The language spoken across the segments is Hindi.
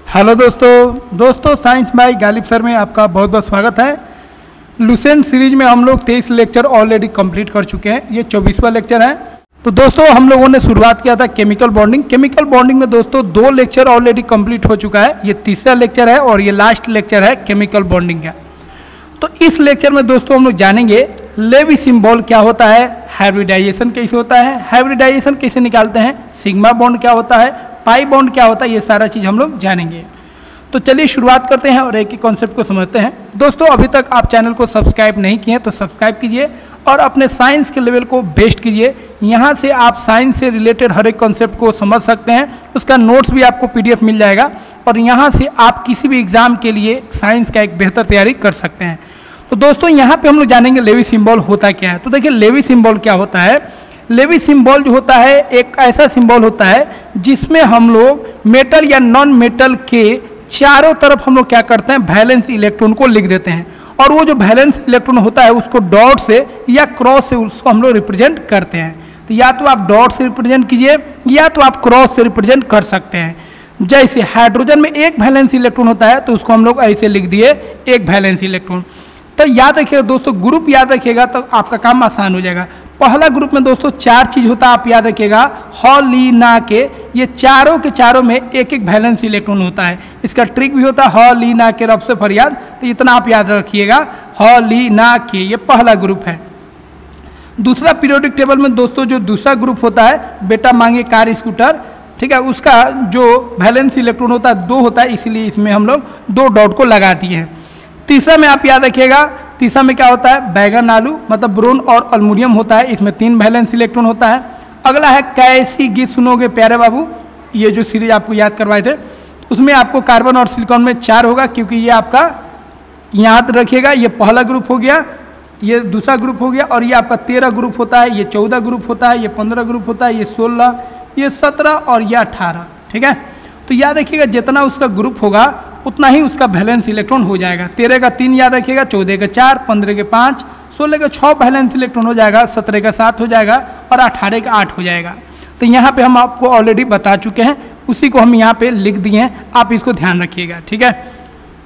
हेलो दोस्तों साइंस बाय गालिब सर में आपका बहुत बहुत स्वागत है। लुसेंट सीरीज में हम लोग 23 लेक्चर ऑलरेडी कंप्लीट कर चुके हैं। ये 24वां लेक्चर है। तो दोस्तों हम लोगों ने शुरुआत किया था केमिकल बॉन्डिंग में दोस्तों 2 लेक्चर ऑलरेडी कंप्लीट हो चुका है। ये तीसरा लेक्चर है और ये लास्ट लेक्चर है केमिकल बॉन्डिंग का। तो इस लेक्चर में दोस्तों हम लोग जानेंगे लेवी सिंबल क्या होता है, हाइब्रिडाइजेशन कैसे होता है, हाइब्रिडाइजेशन कैसे निकालते हैं, सिग्मा बॉन्ड क्या होता है, पाई बॉन्ड क्या होता है, ये सारा चीज़ हम लोग जानेंगे। तो चलिए शुरुआत करते हैं और एक ही कॉन्सेप्ट को समझते हैं। दोस्तों अभी तक आप चैनल को सब्सक्राइब नहीं किए तो सब्सक्राइब कीजिए और अपने साइंस के लेवल को बेस्ट कीजिए। यहाँ से आप साइंस से रिलेटेड हर एक कॉन्सेप्ट को समझ सकते हैं। उसका नोट्स भी आपको PDF मिल जाएगा और यहाँ से आप किसी भी एग्जाम के लिए साइंस का एक बेहतर तैयारी कर सकते हैं। तो दोस्तों यहाँ पे हम लोग जानेंगे लेवी सिंबल होता क्या है। तो देखिए लेवी सिंबल क्या होता है। लेवी सिंबल जो होता है एक ऐसा सिंबल होता है जिसमें हम लोग मेटल या नॉन मेटल के चारों तरफ हम लोग क्या करते हैं, वैलेंस इलेक्ट्रॉन को लिख देते हैं और वो जो वैलेंस इलेक्ट्रॉन होता है उसको डॉट से या क्रॉस से उसको हम लोग रिप्रेजेंट करते हैं। तो या तो आप डॉट से रिप्रेजेंट कीजिए या तो आप क्रॉस से रिप्रेजेंट कर सकते हैं। जैसे हाइड्रोजन में एक वैलेंस इलेक्ट्रॉन होता है तो उसको हम लोग ऐसे लिख दिए एक वैलेंस इलेक्ट्रॉन। तो याद रखिएगा दोस्तों, ग्रुप याद रखिएगा तो आपका काम आसान हो जाएगा। पहला ग्रुप में दोस्तों 4 चीज होता है, आप याद रखिएगा हॉलिना के, ये चारों के चारों में एक एक वैलेंस इलेक्ट्रॉन होता है। इसका ट्रिक भी होता है हॉलिना के रब से फरियाद, तो इतना आप याद रखिएगा हॉलिना के, ये पहला ग्रुप है। दूसरा पीरियोडिक टेबल में दोस्तों जो दूसरा ग्रुप होता है बेटा मांगे कार स्कूटर, ठीक है, उसका जो वैलेंस इलेक्ट्रॉन होता है 2 होता है, इसीलिए इसमें हम लोग 2 डॉट को लगा दिए हैं। तीसरा में आप याद रखिएगा, तीसरा में क्या होता है बैगन आलू, मतलब ब्रोन और अल्मुनियम होता है, इसमें 3 वैलेंस इलेक्ट्रॉन होता है। अगला है कैसी गीत सुनोगे प्यारे बाबू, ये जो सीरीज आपको याद करवाए थे उसमें आपको कार्बन और सिलिकॉन में 4 होगा, क्योंकि ये आपका याद रखिएगा ये पहला ग्रुप हो गया, ये दूसरा ग्रुप हो गया और ये आपका 13 ग्रुप होता है, ये 14 ग्रुप होता है, ये 15 ग्रुप होता है, ये 16, ये 17 और ये 18, ठीक है। तो याद रखिएगा जितना उसका ग्रुप होगा उतना ही उसका वैलेंस इलेक्ट्रॉन हो जाएगा। 13 का 3 याद रखिएगा, 14 का 4, 15 के 5, 16 का 6 वैलेंस इलेक्ट्रॉन हो जाएगा, 17 का 7 हो जाएगा और 18 का 8 हो जाएगा। तो यहाँ पे हम आपको ऑलरेडी बता चुके हैं, उसी को हम यहाँ पे लिख दिए हैं, आप इसको ध्यान रखिएगा, ठीक है।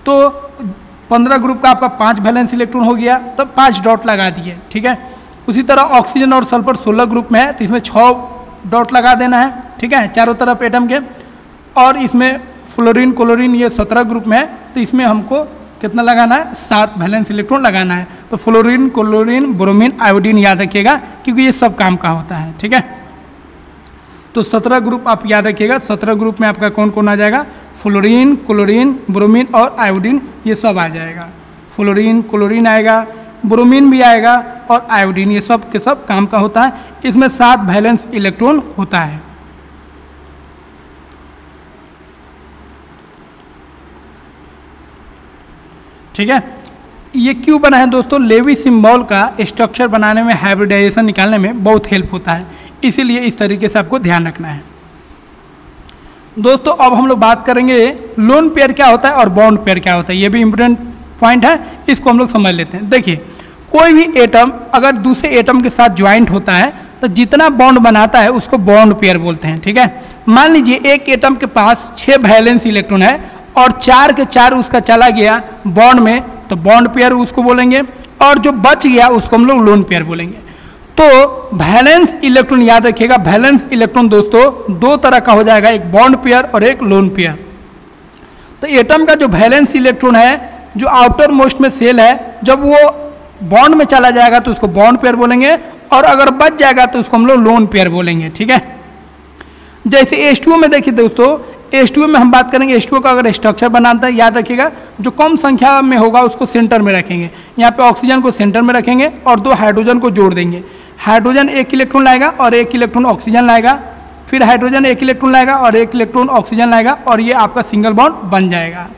तो 15 ग्रुप का आपका 5 वैलेंस इलेक्ट्रॉन हो गया, तो 5 डॉट लगा दिए, ठीक है। उसी तरह ऑक्सीजन और सल्फर 16 ग्रुप में है तो इसमें 6 डॉट लगा देना है, ठीक है, चारों तरफ एटम के। और इसमें फ्लोरीन क्लोरीन ये 17 ग्रुप में है तो इसमें हमको कितना लगाना है, 7 वैलेंस इलेक्ट्रॉन लगाना है। तो फ्लोरीन क्लोरीन ब्रोमीन आयोडीन याद रखिएगा क्योंकि ये सब काम का होता है, ठीक है। तो 17 ग्रुप आप याद रखिएगा। 17 ग्रुप में आपका कौन कौन आ जाएगा, फ्लोरीन क्लोरीन ब्रोमीन और आयोडीन ये सब आ जाएगा। फ्लोरीन क्लोरीन आएगा, ब्रोमीन भी आएगा और आयोडीन, ये सब के सब काम का होता है। इसमें 7 वैलेंस इलेक्ट्रॉन होता है। ठीक है, ये क्यों बना है दोस्तों, लेवी सिंबल का स्ट्रक्चर बनाने में, हाइब्रिडाइजेशन निकालने में बहुत हेल्प होता है, इसीलिए इस तरीके से आपको ध्यान रखना है। दोस्तों अब हम लोग बात करेंगे लोन पेयर क्या होता है और बॉन्ड पेयर क्या होता है, ये भी इंपॉर्टेंट पॉइंट है, इसको हम लोग समझ लेते हैं। देखिए कोई भी एटम अगर दूसरे एटम के साथ ज्वाइंट होता है तो जितना बॉन्ड बनाता है उसको बॉन्ड पेयर बोलते हैं, ठीक है। मान लीजिए एक एटम के पास 6 वैलेंस इलेक्ट्रॉन है और 4 के 4 उसका चला गया बॉन्ड में, तो बॉन्ड पेयर उसको बोलेंगे, और जो बच गया उसको हम लोग लोन पेयर बोलेंगे। तो वैलेंस इलेक्ट्रॉन याद रखिएगा, वैलेंस इलेक्ट्रॉन दोस्तों 2 तरह का हो जाएगा, एक बॉन्ड पेयर और एक लोन पेयर। तो एटम का जो वैलेंस इलेक्ट्रॉन है, जो आउटर मोस्ट में सेल है, जब वो बॉन्ड में चला जाएगा तो उसको बॉन्ड पेयर बोलेंगे और अगर बच जाएगा तो उसको हम लोग लोन पेयर बोलेंगे, ठीक है। जैसे H2O में देखिए दोस्तों, H2O में हम बात करेंगे, H2O का अगर स्ट्रक्चर बनाता है याद रखिएगा, जो कम संख्या में होगा उसको सेंटर में रखेंगे। यहाँ पे ऑक्सीजन को सेंटर में रखेंगे और 2 हाइड्रोजन को जोड़ देंगे। हाइड्रोजन 1 इलेक्ट्रॉन लाएगा और 1 इलेक्ट्रॉन ऑक्सीजन लाएगा, फिर हाइड्रोजन 1 इलेक्ट्रॉन लाएगा और 1 इलेक्ट्रॉन ऑक्सीजन लाएगा और ये आपका सिंगल बॉन्ड बन जाएगा।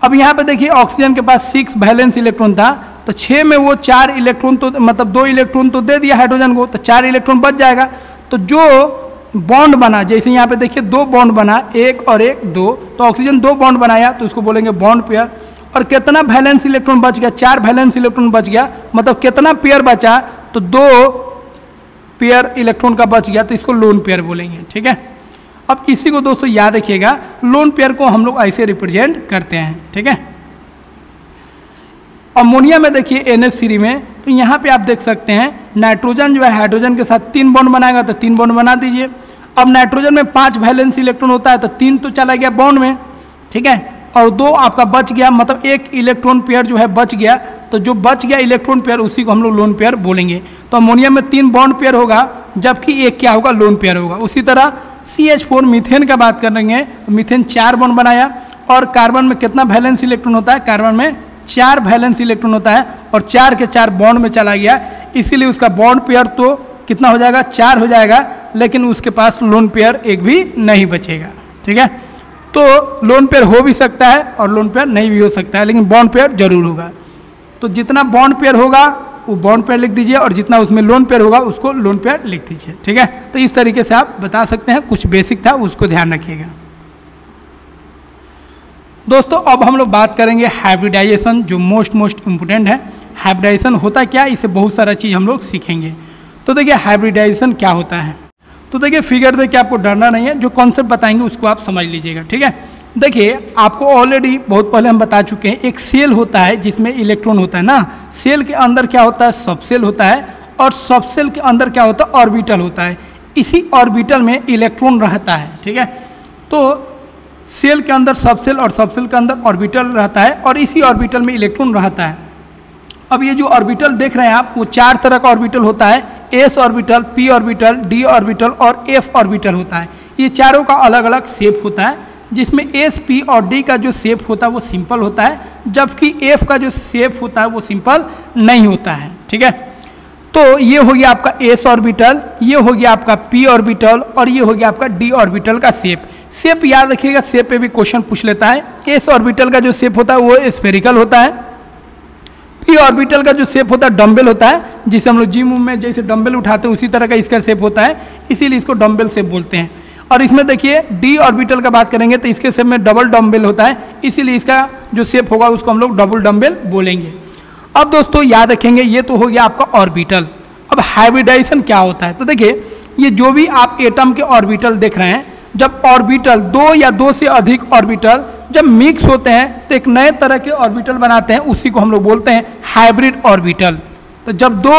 अब यहाँ पे देखिए ऑक्सीजन के पास 6 वैलेंस इलेक्ट्रॉन था, तो 6 में वो 4 इलेक्ट्रॉन तो मतलब 2 इलेक्ट्रॉन तो दे दिया हाइड्रोजन को, तो 4 इलेक्ट्रॉन बच जाएगा। तो जो बॉन्ड बना, जैसे यहाँ पे देखिए 2 बॉन्ड बना, 1 और 1 2, तो ऑक्सीजन 2 बॉन्ड बनाया तो उसको बोलेंगे बॉन्ड पेयर। और कितना वैलेंस इलेक्ट्रॉन बच गया, 4 वैलेंस इलेक्ट्रॉन बच गया, मतलब कितना पेयर बचा, तो 2 पेयर इलेक्ट्रॉन का बच गया तो इसको लोन पेयर बोलेंगे, ठीक है। अब इसी को दोस्तों याद रखिएगा, लोन पेयर को हम लोग ऐसे रिप्रेजेंट करते हैं, ठीक है। अमोनिया में देखिए NH3 में, तो यहाँ पे आप देख सकते हैं नाइट्रोजन जो है हाइड्रोजन के साथ 3 बॉन्ड बनाएगा, तो 3 बॉन्ड बना दीजिए। अब नाइट्रोजन में 5 वैलेंस इलेक्ट्रॉन होता है, तो 3 तो चला गया बॉन्ड में, ठीक है, और 2 आपका बच गया, मतलब एक इलेक्ट्रॉन पेयर जो है बच गया। तो जो बच गया इलेक्ट्रॉन पेयर उसी को हम लोग लोन पेयर बोलेंगे। तो अमोनिया में 3 बॉन्ड पेयर होगा, जबकि एक क्या होगा, लोन पेयर होगा। उसी तरह CH4 मीथेन का बात करेंगे, तो मीथेन 4 बॉन्ड बनाया, और कार्बन में कितना वैलेंस इलेक्ट्रॉन होता है, कार्बन में 4 वैलेंस इलेक्ट्रॉन होता है, और 4 के 4 बॉन्ड में चला गया, इसीलिए उसका बॉन्ड पेयर तो कितना हो जाएगा, 4 हो जाएगा, लेकिन उसके पास लोन पेयर एक भी नहीं बचेगा, ठीक है। तो लोन पेयर हो भी सकता है और लोन पेयर नहीं भी हो सकता है, लेकिन बॉन्ड पेयर जरूर होगा। तो जितना बॉन्ड पेयर होगा वो बॉन्ड पेयर लिख दीजिए, और जितना उसमें लोन पेयर होगा उसको लोन पेयर लिख दीजिए, ठीक है। तो इस तरीके से आप बता सकते हैं, कुछ बेसिक था उसको ध्यान रखिएगा। दोस्तों अब हम लोग बात करेंगे हाइब्रिडाइजेशन, जो मोस्ट इम्पोर्टेंट है। हाइब्रिडाइजेशन होता क्या, इससे बहुत सारा चीज़ हम लोग सीखेंगे। तो देखिए हाइब्रिडाइजेशन क्या होता है, तो देखिए फिगर देख के आपको डरना नहीं है, जो कॉन्सेप्ट बताएंगे उसको आप समझ लीजिएगा, ठीक है। देखिए आपको ऑलरेडी बहुत पहले हम बता चुके हैं, एक सेल होता है जिसमें इलेक्ट्रॉन होता है ना, सेल के अंदर क्या होता है, सब सेल होता है, और सब सेल के अंदर क्या होता है, ऑर्बिटल होता है। इसी ऑर्बिटल में इलेक्ट्रॉन रहता है, ठीक है। तो सेल के अंदर सब सेल और सब सेल के अंदर ऑर्बिटल रहता है, और इसी ऑर्बिटल में इलेक्ट्रॉन रहता है। अब ये जो ऑर्बिटल देख रहे हैं आप, वो 4 तरह का ऑर्बिटल होता है, S orbital, P orbital, D orbital और F ऑर्बिटल होता है। ये चारों का अलग अलग शेप होता है, जिसमें S, P और D का जो शेप होता है वो सिंपल होता है, जबकि F का जो शेप होता है वो सिंपल नहीं होता है, ठीक है। तो ये हो गया आपका S ऑर्बिटल, ये हो गया आपका P ऑर्बिटल, और ये हो गया आपका D ऑर्बिटल का शेप याद रखिएगा, शेप पे भी क्वेश्चन पूछ लेता है। S ऑर्बिटल का जो शेप होता है वो स्फेरिकल होता है। P ऑर्बिटल का जो शेप होता है डम्बल होता है, जिसे हम लोग जिम में जैसे डम्बल उठाते हैं उसी तरह का इसका शेप होता है, इसीलिए इसको डम्बल शेप बोलते हैं। और इसमें देखिए D ऑर्बिटल का बात करेंगे तो इसके शेप में डबल डम्बल होता है, इसीलिए इसका जो शेप होगा उसको हम लोग डबल डम्बल बोलेंगे। अब दोस्तों याद रखेंगे, ये तो हो गया आपका ऑर्बिटल। अब हाइब्रिडाइजेशन क्या होता है, तो देखिए ये जो भी आप एटम के ऑर्बिटल देख रहे हैं, जब ऑर्बिटल 2 या 2 से अधिक ऑर्बिटल जब मिक्स होते हैं तो एक नए तरह के ऑर्बिटल बनाते हैं, उसी को हम लोग बोलते हैं हाइब्रिड ऑर्बिटल। तो जब 2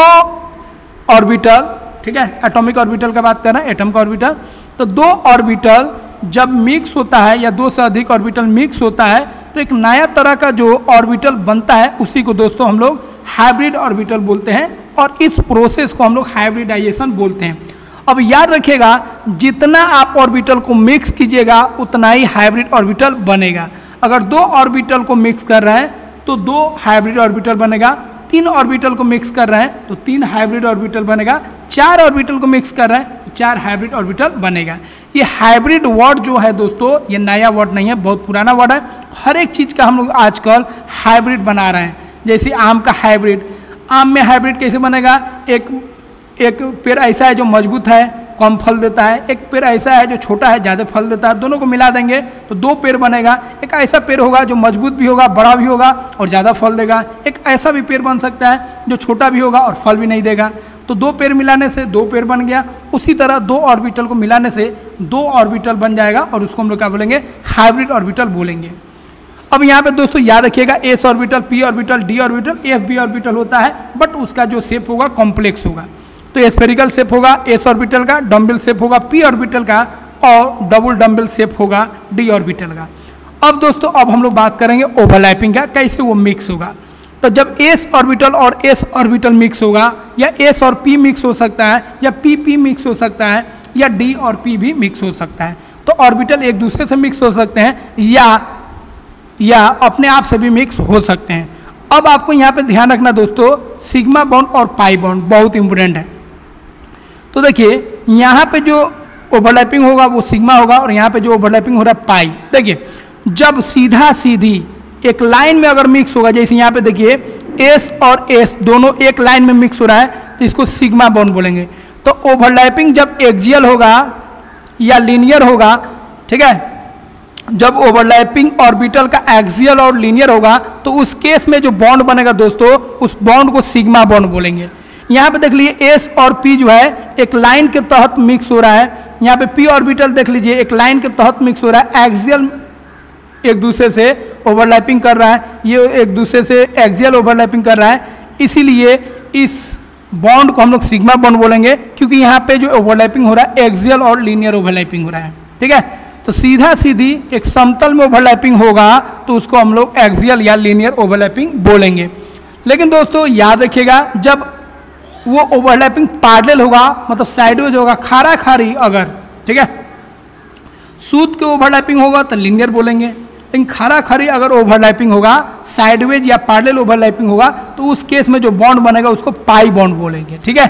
ऑर्बिटल, ठीक है, एटॉमिक ऑर्बिटल का बात कर रहे हैं, एटम का ऑर्बिटल, तो 2 ऑर्बिटल जब मिक्स होता है या 2 से अधिक ऑर्बिटल मिक्स होता है तो एक नया तरह का जो ऑर्बिटल बनता है, उसी को दोस्तों हम लोग हाइब्रिड ऑर्बिटल बोलते हैं, और इस प्रोसेस को हम लोग हाइब्रिडाइजेशन बोलते हैं। अब याद रखिएगा, जितना आप ऑर्बिटल को मिक्स कीजिएगा उतना ही हाइब्रिड ऑर्बिटल बनेगा। अगर 2 ऑर्बिटल को मिक्स कर रहे हैं तो 2 हाइब्रिड ऑर्बिटल बनेगा, 3 ऑर्बिटल को मिक्स कर रहे हैं तो 3 हाइब्रिड ऑर्बिटल बनेगा, 4 ऑर्बिटल को मिक्स कर रहे हैं तो 4 हाइब्रिड ऑर्बिटल बनेगा। ये हाइब्रिड वर्ड जो है दोस्तों, ये नया वर्ड नहीं है, बहुत पुराना वर्ड है। हर एक चीज़ का हम लोग आजकल हाइब्रिड बना रहे हैं। जैसे आम का हाइब्रिड, आम में हाइब्रिड कैसे बनेगा, एक पेड़ ऐसा है जो मजबूत है, कम फल देता है, एक पेड़ ऐसा है जो छोटा है, ज़्यादा फल देता है, दोनों को मिला देंगे तो 2 पेड़ बनेगा। एक ऐसा पेड़ होगा जो मजबूत भी होगा, बड़ा भी होगा और ज़्यादा फल देगा, एक ऐसा भी पेड़ बन सकता है जो छोटा भी होगा और फल भी नहीं देगा। तो 2 पेड़ मिलाने से 2 पेड़ बन गया। उसी तरह 2 ऑर्बिटल को मिलाने से 2 ऑर्बिटल बन जाएगा, और उसको हम लोग क्या बोलेंगे, हाइब्रिड ऑर्बिटल बोलेंगे। अब यहाँ पे दोस्तों याद रखिएगा, S orbital, P orbital, D orbital, F orbital होता है, बट उसका जो शेप होगा कॉम्प्लेक्स होगा। तो स्फेरिकल शेप होगा S ऑर्बिटल का, डम्बल शेप होगा P ऑर्बिटल का, और डबल डम्बल शेप होगा D ऑर्बिटल का। अब दोस्तों अब हम लोग बात करेंगे ओवरलैपिंग का, कैसे वो मिक्स होगा। तो जब S ऑर्बिटल और S ऑर्बिटल मिक्स होगा, या S और P मिक्स हो सकता है, या P मिक्स हो सकता है, या D और P भी मिक्स हो सकता है। तो ऑर्बिटल एक दूसरे से मिक्स हो सकते हैं, या अपने आप से भी मिक्स हो सकते हैं। अब आपको यहाँ पे ध्यान रखना दोस्तों, सिग्मा बॉन्ड और पाई बॉन्ड बहुत इंपॉर्टेंट है। तो देखिए यहाँ पे जो ओवरलैपिंग होगा वो सिग्मा होगा, और यहाँ पे जो ओवरलैपिंग हो रहा है पाई। देखिए जब सीधा सीधी एक लाइन में अगर मिक्स होगा, जैसे यहाँ पे देखिए S और S दोनों एक लाइन में मिक्स हो रहा है, तो इसको सिग्मा बॉन्ड बोलेंगे। तो ओवरलैपिंग जब एक्सियल होगा या लीनियर होगा, ठीक है, जब ओवरलैपिंग ऑर्बिटल का एक्सियल और लीनियर होगा तो उस केस में जो बॉन्ड बनेगा दोस्तों, उस बॉन्ड को सिग्मा बॉन्ड बोलेंगे। यहाँ पे देख लीजिए एस और पी जो है एक लाइन के तहत मिक्स हो रहा है। यहाँ पे पी ऑर्बिटल देख लीजिए एक लाइन के तहत मिक्स हो रहा है, एक्सियल एक दूसरे से ओवरलैपिंग कर रहा है, ये एक दूसरे से एक्सियल ओवरलैपिंग कर रहा है, इसीलिए इस बॉन्ड को हम लोग सिग्मा बॉन्ड बोलेंगे, क्योंकि यहाँ पे जो ओवरलैपिंग हो रहा है एक्सियल और लीनियर ओवरलैपिंग हो रहा है। ठीक है, तो सीधा सीधी एक समतल में ओवरलैपिंग होगा तो उसको हम लोग एक्सियल या लीनियर ओवरलैपिंग बोलेंगे। लेकिन दोस्तों याद रखिएगा, जब वो ओवरलैपिंग पैरेलल होगा मतलब साइडवेज होगा, खारा खारी अगर, ठीक है, सूत के ओवरलैपिंग होगा तो लीनियर बोलेंगे, लेकिन खारा खारी अगर ओवरलैपिंग होगा, साइडवेज या पैरेलल ओवरलैपिंग होगा, तो उस केस में जो बॉन्ड बनेगा उसको पाई बॉन्ड बोलेंगे। ठीक है,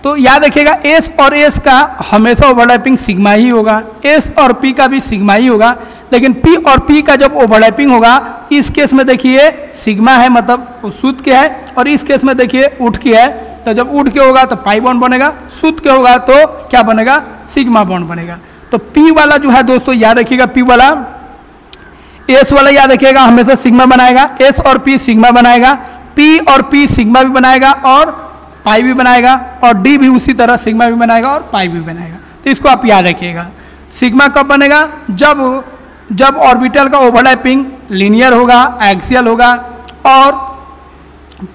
तो याद रखिएगा एस और एस का हमेशा ओवरलैपिंग सिग्मा ही होगा, एस और पी का भी सिग्मा ही होगा, लेकिन पी और पी का जब ओवरलैपिंग होगा, इस केस में देखिए सिग्मा है मतलब सूत के है, और इस केस में देखिए उठ के है, तो जब उठ के होगा तो पाई बॉन्ड बनेगा, सूत के होगा तो क्या बनेगा, सिग्मा बॉन्ड बनेगा। तो पी वाला जो है दोस्तों याद रखिएगा, पी वाला एस वाला याद रखिएगा हमेशा सिग्मा बनाएगा, एस और पी सिग्मा बनाएगा, पी और पी सिग्मा भी बनाएगा और पाई भी बनाएगा, और डी भी उसी तरह सिग्मा भी बनाएगा और पाई भी बनाएगा। तो इसको आप याद रखिएगा। सिग्मा कब बनेगा, जब ऑर्बिटल का ओवरलैपिंग लीनियर होगा, एक्सियल होगा, और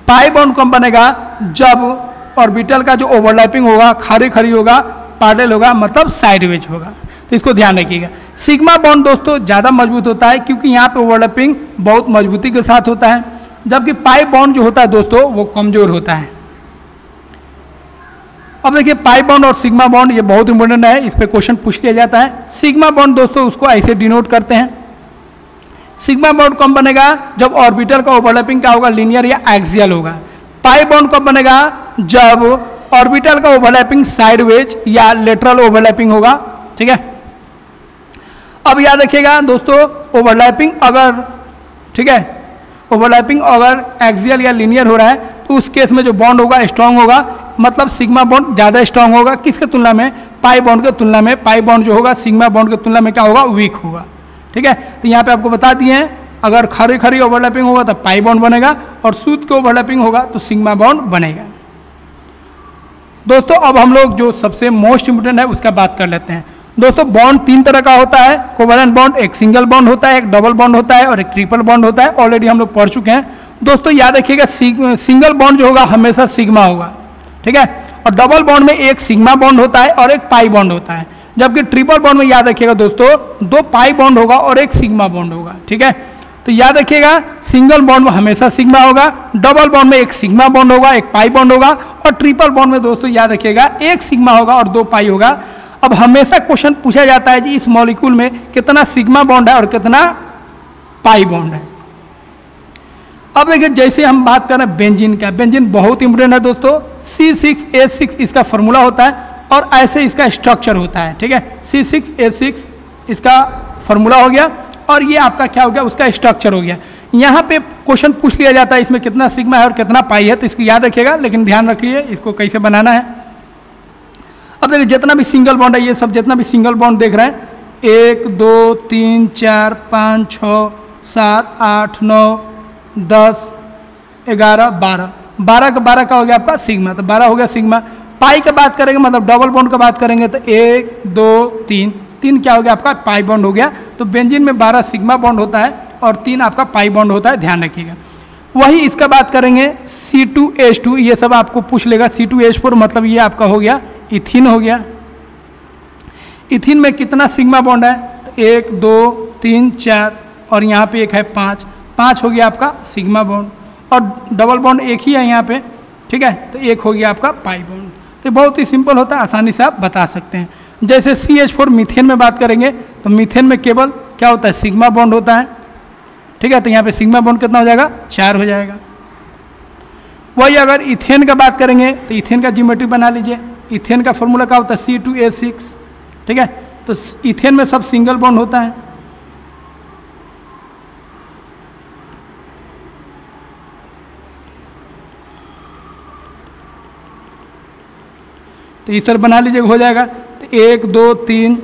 पाई बॉन्ड कब बनेगा, जब ऑर्बिटल का जो ओवरलैपिंग होगा खारी खारी होगा, पैरेलल होगा मतलब साइडवेज होगा। तो इसको ध्यान रखिएगा। सिग्मा बॉन्ड दोस्तों ज़्यादा मजबूत होता है क्योंकि यहाँ पे ओवरलैपिंग बहुत मजबूती के साथ होता है, जबकि पाई बॉन्ड जो होता है दोस्तों वो कमजोर होता है। अब देखिए पाई बॉन्ड और सिग्मा बॉन्ड ये बहुत इंपॉर्टेंट है, इस पे क्वेश्चन पूछ लिया जाता है। सिग्मा बॉन्ड दोस्तों उसको ऐसे डिनोट करते हैं, सिग्मा बॉन्ड कब बनेगा, जब ऑर्बिटल का ओवरलैपिंग क्या होगा, लीनियर या एक्सियल होगा। पाई बॉन्ड कब बनेगा, जब ऑर्बिटल का ओवरलैपिंग साइडवेज या लेटरल ओवरलैपिंग होगा। ठीक है, अब याद रखिएगा दोस्तों ओवरलैपिंग अगर, ठीक है, ओवरलैपिंग अगर एक्सियल या लीनियर हो रहा है तो उस केस में जो बॉन्ड होगा स्ट्रांग होगा, मतलब सिग्मा बॉन्ड ज़्यादा स्ट्रांग होगा किसके तुलना में, पाई बॉन्ड के तुलना में। पाई बॉन्ड जो होगा सिग्मा बॉन्ड के तुलना में क्या होगा, वीक होगा। ठीक है, तो यहाँ पे आपको बता दिए हैं, अगर खरी खरी ओवरलैपिंग होगा तो पाई बॉन्ड बनेगा, और सूत के ओवरलैपिंग होगा तो सिग्मा बॉन्ड बनेगा। दोस्तों अब हम लोग जो सबसे मोस्ट इंपोर्टेंट है उसका बात कर लेते हैं। दोस्तों बॉन्ड तीन तरह का होता है, कोवैलेंट बॉन्ड, एक सिंगल बॉन्ड होता है, एक डबल बॉन्ड होता है और एक ट्रिपल बॉन्ड होता है। ऑलरेडी हम लोग पढ़ चुके हैं। दोस्तों याद रखिएगा सिंगल बॉन्ड जो होगा हमेशा सिग्मा होगा, ठीक है, और डबल बॉन्ड में एक सिग्मा बॉन्ड होता है और एक पाई बॉन्ड होता है, जबकि ट्रिपल बॉन्ड में याद रखिएगा दोस्तों दो पाई बॉन्ड होगा और एक सिग्मा बॉन्ड होगा। ठीक है, तो याद रखिएगा सिंगल बॉन्ड में हमेशा सिग्मा होगा, डबल बॉन्ड में एक सिग्मा बॉन्ड होगा, एक पाई बॉन्ड होगा, और ट्रिपल बॉन्ड में दोस्तों याद रखिएगा एक सिग्मा होगा और दो पाई होगा। अब हमेशा क्वेश्चन पूछा जाता है जी इस मॉलिक्यूल में कितना सिग्मा बॉन्ड है और कितना पाई बॉन्ड है। अब देखिए जैसे हम बात कर रहे हैं बेंजीन का, बेंजीन बहुत इंपोर्टेंट है दोस्तों। C6H6 इसका फॉर्मूला होता है और ऐसे इसका स्ट्रक्चर होता है। ठीक है, C6H6 इसका फॉर्मूला हो गया और ये आपका क्या हो गया, उसका स्ट्रक्चर हो गया। यहाँ पे क्वेश्चन पूछ लिया जाता है इसमें कितना सिग्मा है और कितना पाई है, तो इसको याद रखिएगा, लेकिन ध्यान रखिए इसको कैसे बनाना है। अब देखिए जितना भी सिंगल बॉन्ड है, ये सब जितना भी सिंगल बॉन्ड देख रहे हैं, 1 2 3 4 5 6 7 8 9 10 11 12, 12 का 12 का हो गया आपका सिग्मा, तो 12 हो गया सिग्मा। पाई की बात करेंगे मतलब डबल बॉन्ड की बात करेंगे तो 1 2 3, 3 क्या हो गया आपका पाई बॉन्ड हो गया। तो बेंजीन में 12 सिग्मा बॉन्ड होता है और 3 आपका पाई बॉन्ड होता है, ध्यान रखिएगा। वही इसका बात करेंगे C2H2, ये सब आपको पूछ लेगा। C2H4 मतलब ये आपका हो गया इथिन हो गया। इथिन में कितना सिग्मा बॉन्ड है, 1 2 3 4 और यहाँ पे एक है 5, 5 हो गया आपका सिग्मा बॉन्ड, और डबल बॉन्ड एक ही है यहाँ पे। ठीक है, तो एक हो गया आपका पाई बॉन्ड। तो बहुत ही सिंपल होता है, आसानी से आप बता सकते हैं। जैसे CH4 मीथेन में बात करेंगे तो मीथेन में केवल क्या होता है, सिग्मा बॉन्ड होता है। ठीक है, तो यहाँ पे सिग्मा बॉन्ड कितना हो जाएगा, 4 हो जाएगा। वही अगर इथेन का बात करेंगे तो इथेन का ज्योमेट्री बना लीजिए। इथेन का फॉर्मूला क्या होता है, C2H6। ठीक है, तो इथेन में सब सिंगल बॉन्ड होता है। तो इस तरह बना लीजिएगा, हो जाएगा। तो 1 2 3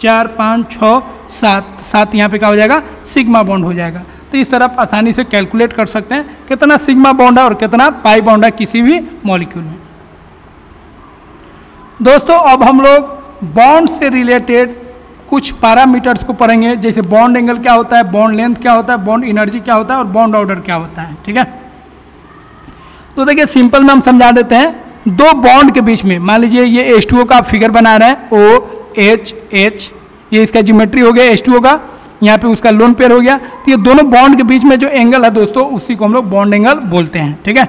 4 5 6 7, 7 यहाँ पे क्या हो जाएगा, सिग्मा बॉन्ड हो जाएगा। तो इस तरह आप आसानी से कैलकुलेट कर सकते हैं कितना सिग्मा बॉन्ड है और कितना पाई बॉन्ड है किसी भी मॉलिक्यूल में। दोस्तों अब हम लोग बॉन्ड से रिलेटेड कुछ पैरामीटर्स को पढ़ेंगे, जैसे बॉन्ड एंगल क्या होता है, बॉन्ड लेंथ क्या होता है, बॉन्ड एनर्जी क्या होता है और बॉन्ड ऑर्डर क्या होता है। ठीक है, तो देखिए सिंपल में हम समझा देते हैं। दो बॉन्ड के बीच में, मान लीजिए ये H2O का आप फिगर बना रहे हैं, OH, ये इसका ज्योमेट्री हो गया H2O का, यहाँ पे उसका लोन पेयर हो गया। तो ये दोनों बॉन्ड के बीच में जो एंगल है दोस्तों, उसी को हम लोग बॉन्ड एंगल बोलते हैं। ठीक है,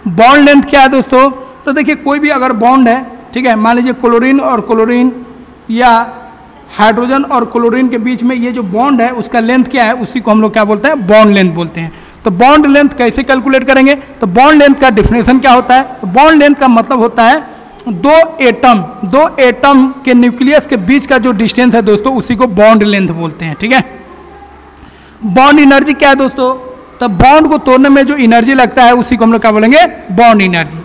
बॉन्ड लेंथ क्या है दोस्तों, तो देखिए कोई भी अगर बॉन्ड है, ठीक है, मान लीजिए क्लोरीन और क्लोरीन या हाइड्रोजन और क्लोरीन के बीच में ये जो बॉन्ड है उसका लेंथ क्या है, उसी को हम लोग क्या बोलते हैं, बॉन्ड लेंथ बोलते हैं। तो बॉन्ड लेंथ कैसे कैलकुलेट करेंगे, तो बॉन्ड लेंथ का डिफिनेशन क्या होता है, तो बॉन्ड लेंथ का मतलब होता है दो एटम के न्यूक्लियस के बीच का जो डिस्टेंस है दोस्तों, उसी को बॉन्ड लेंथ बोलते हैं। ठीक है, बॉन्ड एनर्जी क्या है दोस्तों, तो बॉन्ड को तोड़ने में जो एनर्जी लगता है उसी को हम लोग क्या बोलेंगे, बॉन्ड एनर्जी।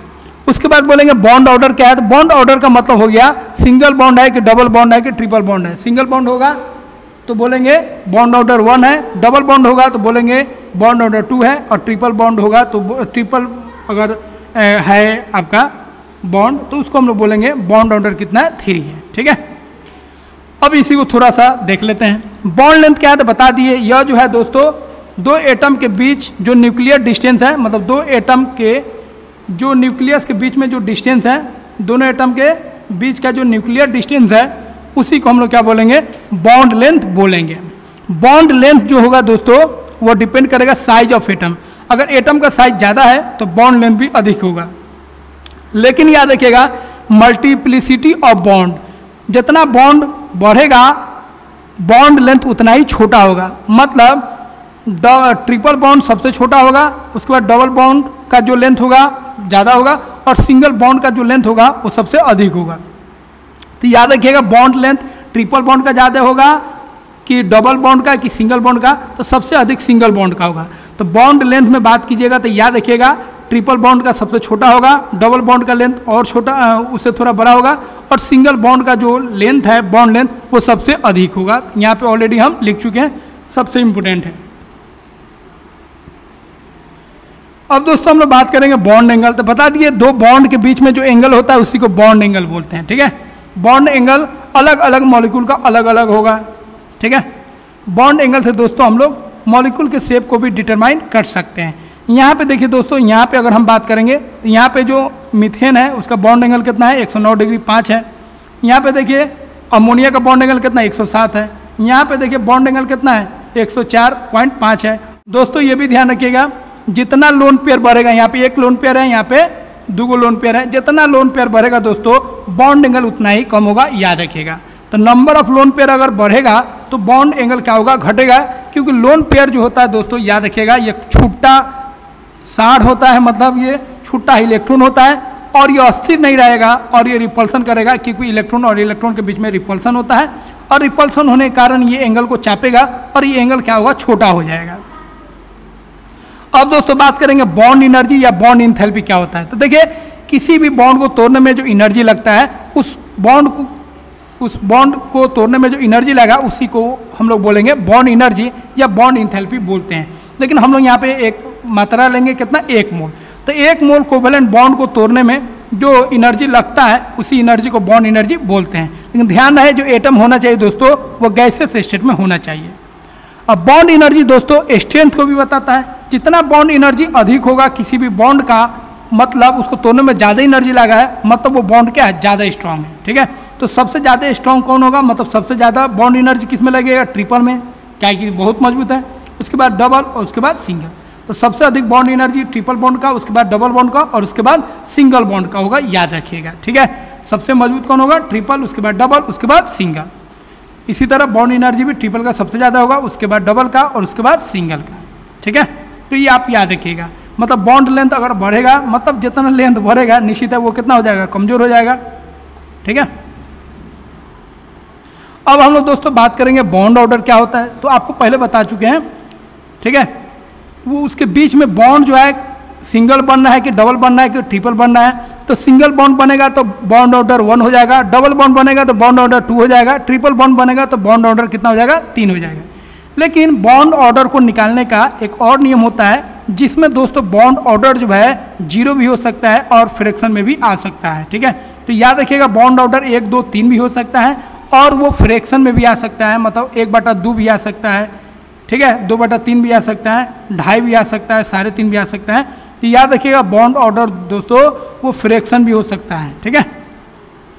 उसके बाद बोलेंगे बॉन्ड ऑर्डर क्या है, तो बॉन्ड ऑर्डर का मतलब हो गया सिंगल बॉन्ड है कि डबल बॉन्ड है कि ट्रिपल बॉन्ड है। सिंगल बॉन्ड होगा तो बोलेंगे बॉन्ड ऑर्डर 1 है, डबल बॉन्ड होगा तो बोलेंगे बॉन्ड ऑर्डर 2 है, और ट्रिपल बॉन्ड होगा तो ट्रिपल अगर है आपका बॉन्ड तो उसको हम लोग बोलेंगे बॉन्ड ऑर्डर कितना है, 3 है। ठीक है, अब इसी को थोड़ा सा देख लेते हैं। बॉन्ड लेंथ क्या है तो बता दिए, यह जो है दोस्तों दो एटम के बीच जो न्यूक्लियर डिस्टेंस है, मतलब दो एटम के जो न्यूक्लियस के बीच में जो डिस्टेंस है, दोनों एटम के बीच का जो न्यूक्लियर डिस्टेंस है, उसी को हम लोग क्या बोलेंगे, बॉन्ड लेंथ बोलेंगे। बॉन्ड लेंथ जो होगा दोस्तों वो डिपेंड करेगा साइज ऑफ एटम। अगर एटम का साइज ज़्यादा है तो बॉन्ड लेंथ भी अधिक होगा, लेकिन याद रखिएगा मल्टीप्लिसिटी ऑफ बॉन्ड, जितना बॉन्ड बढ़ेगा बॉन्ड लेंथ उतना ही छोटा होगा। मतलब ट्रिपल बॉन्ड सबसे छोटा होगा, उसके बाद डबल बॉन्ड का जो लेंथ होगा ज़्यादा होगा, और सिंगल बॉन्ड का जो लेंथ होगा वो सबसे अधिक होगा। तो याद रखिएगा बॉन्ड लेंथ ट्रिपल बॉन्ड का ज़्यादा होगा कि डबल बॉन्ड का कि सिंगल बॉन्ड का, तो सबसे अधिक सिंगल बॉन्ड का होगा। तो बॉन्ड लेंथ में बात कीजिएगा तो याद रखिएगा ट्रिपल बॉन्ड का सबसे छोटा होगा, डबल बॉन्ड का लेंथ और छोटा उससे थोड़ा बड़ा होगा, और सिंगल बॉन्ड का जो लेंथ है बॉन्ड लेंथ वो सबसे अधिक होगा। यहाँ पे ऑलरेडी हम लिख चुके हैं, सबसे इम्पोर्टेंट है। अब दोस्तों हम लोग बात करेंगे बॉन्ड एंगल। तो बता दिए दो बॉन्ड के बीच में जो एंगल होता है उसी को बॉन्ड एंगल बोलते हैं। ठीक है, बॉन्ड एंगल अलग अलग मॉलिक्यूल का अलग अलग होगा। ठीक है, बॉन्ड एंगल से दोस्तों हम लोग मॉलिक्यूल के शेप को भी डिटरमाइन कर सकते हैं। यहाँ पे देखिए दोस्तों, यहाँ पे अगर हम बात करेंगे तो यहाँ पे जो मीथेन है उसका बॉन्ड एंगल कितना है, 109 डिग्री 5 है। यहाँ पे देखिए अमोनिया का बॉन्ड एंगल कितना है, 107 है। यहाँ पे देखिए बॉन्ड एंगल कितना है, 104.5 है। दोस्तों ये भी ध्यान रखिएगा, जितना लोन पेयर बढ़ेगा, यहाँ पे एक लोन पेयर है, यहाँ पे 2 लोन पेयर है, जितना लोन पेयर बढ़ेगा दोस्तों बॉन्ड एंगल उतना ही कम होगा, याद रखिएगा। तो नंबर ऑफ लोन पेयर अगर बढ़ेगा तो बॉन्ड एंगल क्या होगा, घटेगा, क्योंकि लोन पेयर जो होता है दोस्तों याद रखिएगा ये छुट्टा साढ़ होता है, मतलब ये छुट्टा इलेक्ट्रॉन होता है, और ये अस्थिर नहीं रहेगा और ये रिपल्सन करेगा, क्योंकि इलेक्ट्रॉन और इलेक्ट्रॉन के बीच में रिपल्सन होता है, और रिपल्सन होने के कारण ये एंगल को चापेगा और ये एंगल क्या होगा, छोटा हो जाएगा। अब दोस्तों बात करेंगे बॉन्ड एनर्जी या बॉन्ड इंथैल्पी क्या होता है। तो देखिए किसी भी बॉन्ड को तोड़ने में जो एनर्जी लगता है, उस बॉन्ड को तोड़ने में जो एनर्जी लगा उसी को हम लोग बोलेंगे बॉन्ड एनर्जी या बॉन्ड इंथैल्पी बोलते हैं। लेकिन हम लोग यहाँ पे एक मात्रा लेंगे कितना, 1 मोल। तो 1 मोल कोवेलेंट बॉन्ड को तोड़ने में जो एनर्जी लगता है उसी एनर्जी को बॉन्ड एनर्जी बोलते हैं। लेकिन ध्यान रहे जो एटम होना चाहिए दोस्तों वो गैसियस स्टेट में होना चाहिए। अब बॉन्ड एनर्जी दोस्तों स्ट्रेंथ को भी बताता है। जितना बॉन्ड एनर्जी अधिक होगा किसी भी बॉन्ड का, मतलब उसको तोड़ने में ज़्यादा एनर्जी लगा है, मतलब वो बॉन्ड क्या है, ज़्यादा स्ट्रांग है। ठीक है, तो सबसे ज़्यादा स्ट्रांग कौन होगा, मतलब सबसे ज़्यादा बॉन्ड एनर्जी किस में लगेगा, ट्रिपल में, क्या कि बहुत मजबूत है। उसके बाद डबल और उसके बाद सिंगल। तो सबसे अधिक बॉन्ड एनर्जी ट्रिपल बॉन्ड का, उसके बाद डबल बॉन्ड का और उसके बाद सिंगल बॉन्ड का होगा, याद रखिएगा। ठीक है, सबसे मजबूत कौन होगा, ट्रिपल, उसके बाद डबल, उसके बाद सिंगल। इसी तरह बॉन्ड एनर्जी भी ट्रिपल का सबसे ज़्यादा होगा, उसके बाद डबल का और उसके बाद सिंगल का। ठीक है, तो ये आप याद रखिएगा। मतलब बॉन्ड लेंथ अगर बढ़ेगा, मतलब जितना लेंथ बढ़ेगा निश्चित है वो कितना हो जाएगा, कमजोर हो जाएगा। ठीक है, अब हम लोग दोस्तों बात करेंगे बॉन्ड ऑर्डर क्या होता है। तो आपको पहले बता चुके हैं। ठीक है, वो उसके बीच में बॉन्ड जो है सिंगल बनना है कि डबल बनना है कि ट्रिपल बनना है। तो सिंगल बॉन्ड बनेगा तो बॉन्ड ऑर्डर 1 हो जाएगा, डबल बॉन्ड बनेगा तो बॉन्ड ऑर्डर 2 हो जाएगा, ट्रिपल बॉन्ड बनेगा तो बॉन्ड ऑर्डर कितना हो जाएगा, 3 हो जाएगा। लेकिन बॉन्ड ऑर्डर को निकालने का एक और नियम होता है जिसमें दोस्तों बॉन्ड ऑर्डर जो है 0 भी हो सकता है और फ्रैक्शन में भी आ सकता है। ठीक है, तो याद रखिएगा बॉन्ड ऑर्डर 1, 2, 3 भी हो सकता है और वो फ्रैक्शन में भी आ सकता है, मतलब 1/2 भी आ सकता है। ठीक है, 2/3 भी आ सकता है, 2.5 भी आ सकता है, 3.5 भी आ सकता है। तो याद रखिएगा बॉन्ड ऑर्डर दोस्तों वो फ्रैक्शन भी हो सकता है। ठीक है,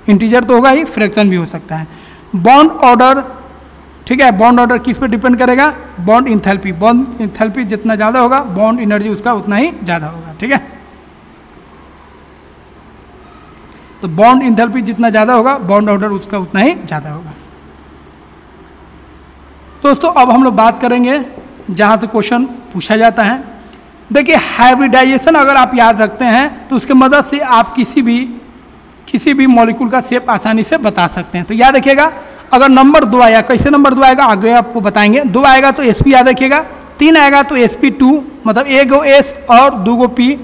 इंटीजर तो होगा ही, फ्रैक्शन भी हो सकता है। बॉन्ड ऑर्डर, ठीक है, बॉन्ड ऑर्डर किस पे डिपेंड करेगा? Bond enthalpy. बॉन्ड इंथैल्पी जितना ज़्यादा होगा बॉन्ड एनर्जी उसका उतना ही ज़्यादा होगा। ठीक है, तो बॉन्ड इंथैल्पी जितना ज़्यादा होगा बॉन्ड ऑर्डर उसका उतना ही ज़्यादा होगा। दोस्तों अब हम लोग बात करेंगे जहाँ से क्वेश्चन पूछा जाता है। देखिए हाइब्रिडाइजेशन अगर आप याद रखते हैं तो उसके मदद से आप किसी भी मॉलिक्यूल का शेप आसानी से बता सकते हैं। तो याद रखिएगा अगर नंबर 2 आया, कैसे नंबर 2 आएगा आगे आपको बताएंगे। 2 आएगा तो sp याद रखिएगा, 3 आएगा तो sp2 मतलब 1 गो s और 2 गो p,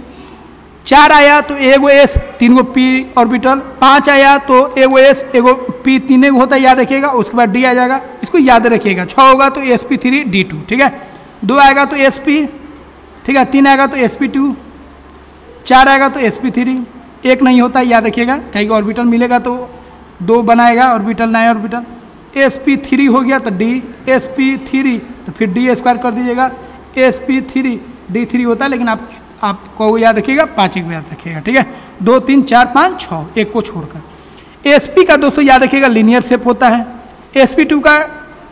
4 आया तो 1 गो s 3 गो p ऑर्बिटल, 5 आया तो 1 गो s 1 गो p 3 होता है याद रखिएगा। उसके बाद d आ जाएगा, इसको याद रखिएगा। 6 होगा तो sp3 d2। ठीक है, 2 आएगा तो sp, ठीक है, 3 आएगा तो sp2, 4 आएगा तो sp3, 1 नहीं होता है याद रखिएगा, कहीं ऑर्बिटल मिलेगा तो 2 बनाएगा ऑर्बिटल, नया ऑर्बिटल। sp3 हो गया तो d, sp3 तो फिर d स्क्वायर कर दीजिएगा, sp3 d3 होता है, लेकिन आपको याद रखिएगा 5 को याद रखिएगा। ठीक है, 2, 3, 4, 5, 6 एक को छोड़कर। sp का दोस्तों याद रखिएगा लीनियर शेप होता है, sp2 का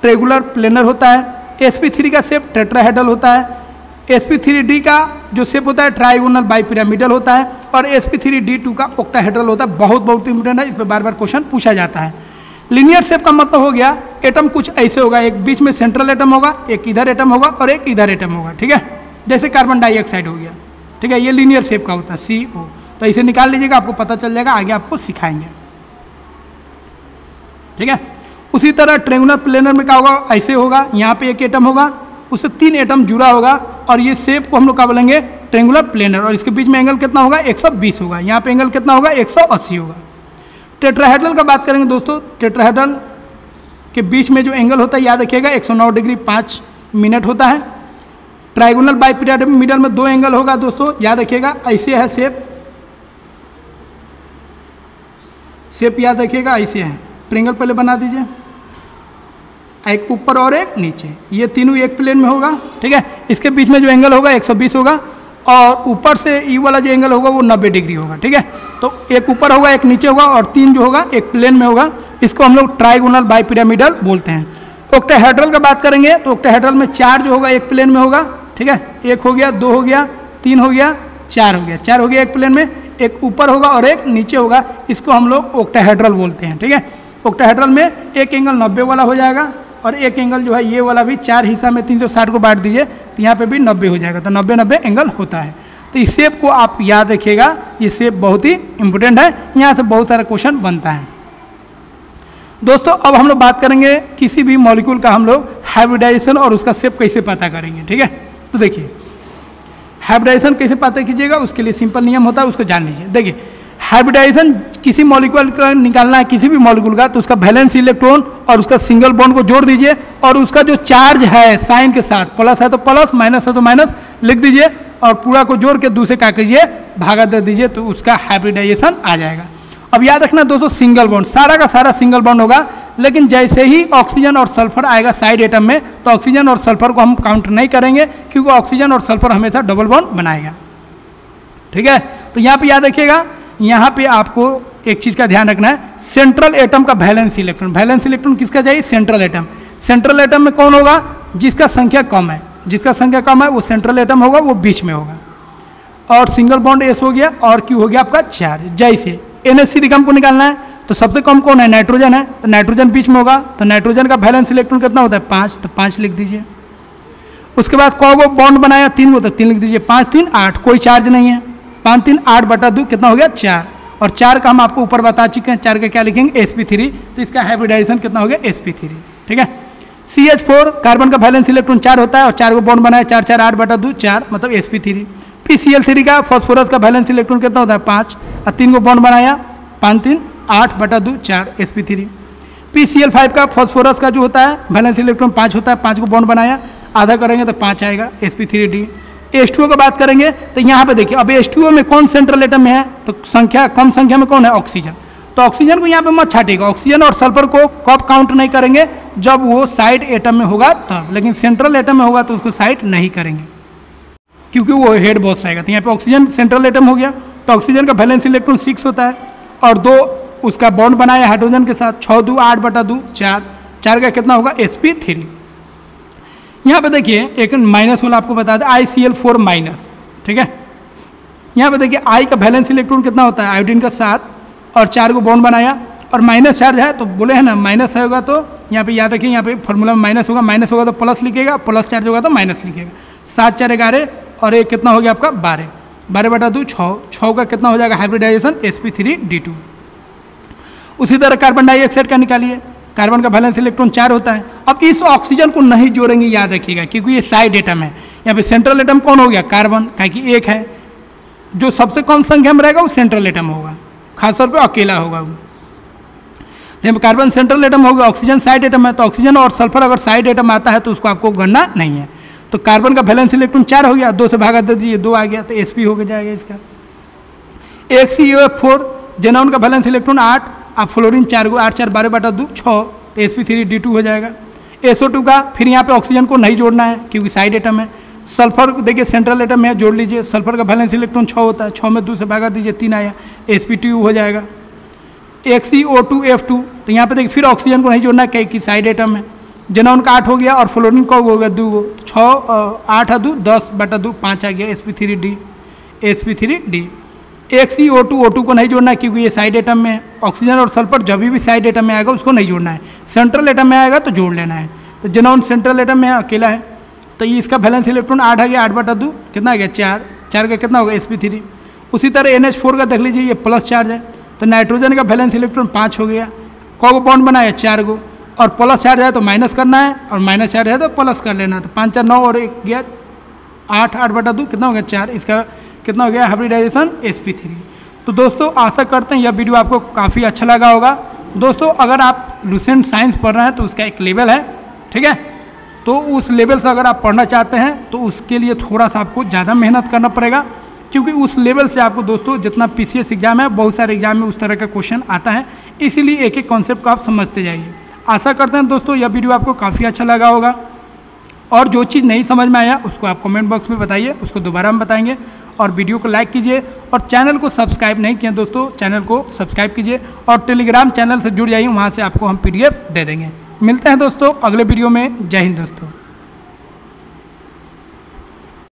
ट्रेगुलर प्लेनर होता है, sp3 का शेप टेट्राहेड्रल होता है, sp3d का जो शेप होता है ट्राइगोनल बाइपिरामिडल होता है और sp3d2 का ऑक्टाहेड्रल होता है। बहुत इंपॉर्टेंट है, इस पर बार बार क्वेश्चन पूछा जाता है। लीनियर शेप का मतलब हो गया एटम कुछ ऐसे होगा, एक बीच में सेंट्रल एटम होगा, एक इधर एटम होगा और एक इधर एटम होगा। ठीक है, जैसे कार्बन डाइऑक्साइड हो गया। ठीक है, ये लीनियर शेप का होता है CO। तो इसे निकाल लीजिएगा, आपको पता चल जाएगा, आगे आपको सिखाएंगे। ठीक है, उसी तरह ट्रेंगुलर प्लेनर में क्या होगा, ऐसे होगा, यहाँ पे एक एटम होगा, उससे 3 एटम जुड़ा होगा और ये शेप को हम लोग क्या बोलेंगे, ट्रेंगुलर प्लेनर। और इसके बीच में एंगल कितना होगा, 120 होगा। यहाँ पे एंगल कितना होगा, 180 होगा। टेट्राहेड्रल का बात करेंगे दोस्तों, टेट्राहेड्रल के बीच में जो एंगल होता है याद रखिएगा 109 डिग्री 5 मिनट होता है। ट्राइगोनल बाइपिरामिडल में 2 एंगल होगा दोस्तों, याद रखिएगा, ऐसे है शेप याद रखिएगा, ऐसे है। ट्रायंगल पहले बना दीजिए, एक ऊपर और एक नीचे, ये तीनों एक प्लेन में होगा। ठीक है, इसके बीच में जो एंगल होगा 120 होगा और ऊपर से ई वाला जो एंगल होगा वो 90 डिग्री होगा। ठीक है, तो एक ऊपर होगा, एक नीचे होगा और 3 जो होगा एक प्लेन में होगा। इसको हम लोग ट्राइगोनल बाइपिरामिडल बोलते हैं। ऑक्टाहेड्रल का बात करेंगे तो ऑक्टाहेड्रल में 4 जो होगा एक प्लेन में होगा। ठीक है, 1 हो गया, 2 हो गया, 3 हो गया, 4 हो गया, 4 हो गया एक प्लेन में, एक ऊपर होगा और एक नीचे होगा। इसको हम लोग ऑक्टाहेड्रल बोलते हैं। ठीक है, ऑक्टाहेड्रल में एक एंगल 90 वाला हो जाएगा और एक एंगल जो है ये वाला भी 4 हिस्सा में 360 को बांट दीजिए तो यहाँ पे भी 90 हो जाएगा। तो 90 एंगल होता है। तो इस शेप को आप याद रखिएगा, ये शेप बहुत ही इंपॉर्टेंट है, यहाँ से बहुत सारा क्वेश्चन बनता है। दोस्तों अब हम लोग बात करेंगे किसी भी मॉलिक्यूल का हम लोग हाइब्रिडाइजेशन और उसका शेप कैसे पता करेंगे। ठीक है, तो देखिए हाइब्रिडाइजेशन कैसे पता कीजिएगा, उसके लिए सिंपल नियम होता है, उसको जान लीजिए। देखिए हाइब्रिडाइजेशन किसी मॉलिक्यूल का निकालना है, किसी भी मॉलिक्यूल का, तो उसका वैलेंस इलेक्ट्रॉन और उसका सिंगल बॉन्ड को जोड़ दीजिए और उसका जो चार्ज है साइन के साथ, प्लस है तो प्लस, माइनस है तो माइनस लिख दीजिए और पूरा को जोड़ के दूसरे क्या कीजिए, भागा दे दीजिए, तो उसका हाइब्रिडाइजेशन आ जाएगा। अब याद रखना दोस्तों, सिंगल बॉन्ड सारा का सारा सिंगल बॉन्ड होगा, लेकिन जैसे ही ऑक्सीजन और सल्फर आएगा साइड एटम में तो ऑक्सीजन और सल्फर को हम काउंट नहीं करेंगे, क्योंकि ऑक्सीजन और सल्फर हमेशा डबल बॉन्ड बनाएगा। ठीक है, तो यहाँ पे याद रखिएगा, यहाँ पे आपको एक चीज़ का ध्यान रखना है, सेंट्रल एटम का वैलेंस इलेक्ट्रॉन। वैलेंस इलेक्ट्रॉन किसका चाहिए, सेंट्रल एटम। सेंट्रल एटम में कौन होगा, जिसका संख्या कम है, जिसका संख्या कम है वो सेंट्रल एटम होगा, वो बीच में होगा। और सिंगल बॉन्ड एस हो गया और क्यू हो गया आपका चार्ज। जैसे NH3 को निकालना है तो सबसे कम कौन है, नाइट्रोजन है, तो नाइट्रोजन बीच में होगा, तो नाइट्रोजन का वैलेंस इलेक्ट्रॉन कितना होता है, 5, तो 5 लिख दीजिए। उसके बाद कौ गो बॉन्ड बनाया, 3 गो, तो 3 लिख दीजिए। 5, 3, 8, कोई चार्ज नहीं है, 5, 3, 8/2 कितना हो गया, 4। और 4 का हम आपको ऊपर बता चुके हैं, 4 का क्या लिखेंगे, sp3, तो इसका हाइब्रिडाइजेशन कितना हो गया, sp3। ठीक है, CH4 कार्बन का वैलेंस इलेक्ट्रॉन 4 होता है और 4 को बॉन्ड बनाया, 4, 4, 8/2, 4 मतलब sp3। PCl3 का फॉस्फोरस का वैलेंस इलेक्ट्रॉन कितना होता है, 5 और 3 को बॉन्ड बनाया, 5, 3, 8/2, 4 sp3। PCl5 का फॉस्फोरस का जो होता है वैलेंस इलेक्ट्रॉन 5 होता है, 5 को बॉन्ड बनाया, आधा करेंगे तो 5 आएगा, sp3d। H2O की बात करेंगे तो यहाँ पे देखिए, अब H2O में कौन सेंट्रल एटम में है, तो कम संख्या में कौन है, ऑक्सीजन। तो ऑक्सीजन को यहाँ पे मत छाटिएगा, ऑक्सीजन और सल्फर को कब काउंट नहीं करेंगे, जब वो साइड एटम में होगा तब, लेकिन सेंट्रल एटम में होगा तो उसको साइड नहीं करेंगे क्योंकि वो हेड बॉस रहेगा। तो यहाँ पे ऑक्सीजन सेंट्रल एटम हो गया, तो ऑक्सीजन का वैलेंस इलेक्ट्रॉन 6 होता है और 2 उसका बॉन्ड बनाया हाइड्रोजन के साथ, 6 2 8 बटा 2 4, 4 का कितना होगा, sp3। यहाँ पे देखिए एक माइनस वाला आपको बता दें, ICl4 माइनस, ठीक है। यहाँ पे देखिए I का वैलेंस इलेक्ट्रॉन कितना होता है, आयोडीन का 7 और 4 को बॉन्ड बनाया और माइनस चार्ज है, तो बोले हैं ना माइनस होगा तो यहाँ पे याद रखिए, यहाँ पे फॉर्मूला में माइनस होगा तो प्लस लिखेगा, प्लस चार्ज होगा तो माइनस लिखेगा। 7 4 11 और एक कितना हो गया आपका 12, 12 बटा 2 6 का कितना हो जाएगा हाइब्रिडाइजेशन, sp3d2। उसी तरह कार्बन डाइऑक्साइड का निकालिए, कार्बन का वैलेंस इलेक्ट्रॉन 4 होता है। अब इस ऑक्सीजन को नहीं जोड़ेंगे, याद रखिएगा, क्योंकि ये साइड एटम है। यहाँ पे सेंट्रल एटम कौन हो गया, कार्बन, क्या कि एक है, जो सबसे कम संख्या में रहेगा वो सेंट्रल एटम होगा, खासतौर पे अकेला होगा वो। यहाँ पे कार्बन सेंट्रल एटम होगा, ऑक्सीजन साइड एटम है, तो ऑक्सीजन और सल्फर अगर साइड एटम आता है तो उसको आपको गणना नहीं है। तो कार्बन का वैलेंस इलेक्ट्रॉन 4 हो गया, 2 से भागा दे दीजिए, 2 आ गया, तो sp हो जाएगा इसका। एक CuF4 जेनॉन का वैलेंस इलेक्ट्रॉन 8, आप फ्लोरीन 4 को 8 4 12 बटा 2 6, तो sp3d2 हो जाएगा। SO2 का फिर यहाँ पे ऑक्सीजन को नहीं जोड़ना है क्योंकि साइड एटम है। सल्फर देखिए सेंट्रल एटम है, जोड़ लीजिए, सल्फर का वैलेंस इलेक्ट्रॉन 6 होता है, 6 में 2 से भागा दीजिए, 3 आया, sp2 हो जाएगा। एक CO2F2, तो यहाँ पे देखिए फिर ऑक्सीजन को नहीं जोड़ना है कि साइड एटम है। जेनॉन का 8 हो गया और फ्लोरीन का हो गया 2, 6 8 2 10 बटा 2 5 आ गया, sp3d। एक CO2O2 को नहीं जोड़ना है क्योंकि ये साइड एटम में है। ऑक्सीजन और सल्फर जब भी साइड एटम में आएगा उसको नहीं जोड़ना है, सेंट्रल एटम में आएगा तो जोड़ लेना है। तो जेनॉन सेंट्रल एटम में अकेला है, तो ये इसका वैलेंस इलेक्ट्रॉन 8 आ गया, 8 बटा 2 कितना आ गया 4, 4 का कितना होगा sp3। उसी तरह NH4 का देख लीजिए, ये प्लस चार्ज है, तो नाइट्रोजन का वैलेंस इलेक्ट्रॉन 5 हो गया, को बॉन्ड बनाया 4 को, और प्लस चार्ज है तो माइनस करना है और माइनस चार्ज है तो प्लस कर लेना है। तो 5 4 9 और 1 गया 8, 8 बटा 2 कितना हो गया 4, इसका कितना हो गया हाइब्रिडाइजेशन sp3। तो दोस्तों आशा करते हैं यह वीडियो आपको काफ़ी अच्छा लगा होगा। दोस्तों अगर आप लुसेंट साइंस पढ़ रहे हैं तो उसका एक लेवल है, ठीक है, तो उस लेवल से अगर आप पढ़ना चाहते हैं तो उसके लिए थोड़ा सा आपको ज़्यादा मेहनत करना पड़ेगा, क्योंकि उस लेवल से आपको दोस्तों जितना PCS एग्जाम है, बहुत सारे एग्जाम में उस तरह का क्वेश्चन आता है, इसीलिए एक एक कॉन्सेप्ट को आप समझते जाइए। आशा करते हैं दोस्तों यह वीडियो आपको काफ़ी अच्छा लगा होगा, और जो चीज़ नहीं समझ में आया उसको आप कमेंट बॉक्स में बताइए, उसको दोबारा हम बताएंगे। और वीडियो को लाइक कीजिए, और चैनल को सब्सक्राइब नहीं किया दोस्तों, चैनल को सब्सक्राइब कीजिए, और टेलीग्राम चैनल से जुड़ जाइए, वहाँ से आपको हम PDF दे देंगे। मिलते हैं दोस्तों अगले वीडियो में। जय हिंद दोस्तों।